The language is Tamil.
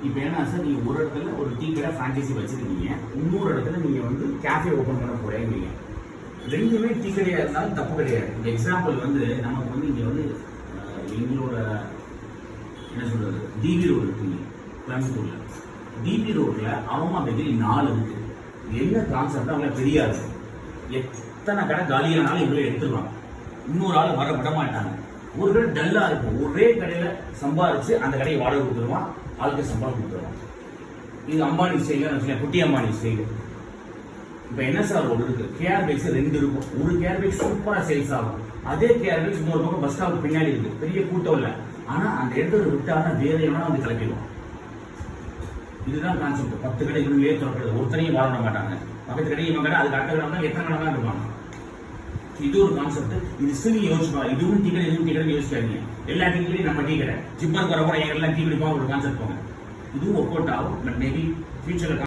இப்போ என்ன சார், நீங்க ஒரு இடத்துல ஒரு டீ கடை ஃப்ரான்ச்சைசி வச்சிருக்கீங்க, இன்னொரு இடத்துல நீங்க வந்து கேஃபே ஓப்பன் பண்ண போறீங்க. ரெண்டுமே டீ கடையா இருந்தாலும் தப்பு கிடையாது. இந்த எக்ஸாம்பிள் வந்து நமக்கு வந்து இங்க வந்து எங்களோட என்ன சொல்றது, டிபி ரோடு இருக்குங்க கோயம்புத்தூர்ல. டிபி ரோட்ல அரோமா பேக்கரி 4 இருக்கு. என்ன கான்செப்ட் அவங்களுக்கு தெரியாது. எத்தனை கடை காலியானாலும் இவங்களே எடுத்துருவாங்க. இன்னொரு ஆள் வர விட மாட்டாங்க. ஒரு கடை டல்லா இருக்கும், ஒரே கடையில சம்பாரிச்சு அந்த கடையை வாடகை கொடுத்துருவான், ஆளுக்கு சம்பளம் கொடுத்துருவான். இது அம்பானி ஸ்டைல், குட்டி அம்பானி ஸ்டைல். இப்ப என்ன சார் ஒரு இருக்கு, கேர் பைக்ஸ் 2 இருக்கும். ஒரு கேர் பைக் சூப்பரா சேல்ஸ் ஆகும், அதே கேர் பைக்ஸ் இன்னொரு பக்கம் பஸ் ஸ்டாப் பின்னாடி இருக்கு, பெரிய கூட்டம் இல்ல. ஆனா அந்த இடத்துல விட்டாங்கன்னா வேற எவனா வந்து கிளப்பிடுவான். இதுதான் கான்செப்ட். 10 கடை இவங்களே திறக்கிறது, ஒருத்தரையும் வாழ மாட்டாங்க. பக்கத்து கடை இவங்க கடை, அதுக்கு அடுத்த கடை எத்தனை கடை தான் இருப்பாங்க. இது ஒரு கான்செப்ட். இது ஸ்டில் யோசிப்பாங்க. இதுவும் டீ கடை, இதுவும் டீ கடை யோசிக்காதீங்க. எல்லா டீ கடையும் நம்ம டீ கடை, ஜிம்மருக்கு வர கூட எங்க எல்லாம் டீ குடிப்போம் ஒரு கான்செப்ட் போங்க. இதுவும் ஒர்க் அவுட் ஆகும். பட் மேபி ஃபியூச்சர்ல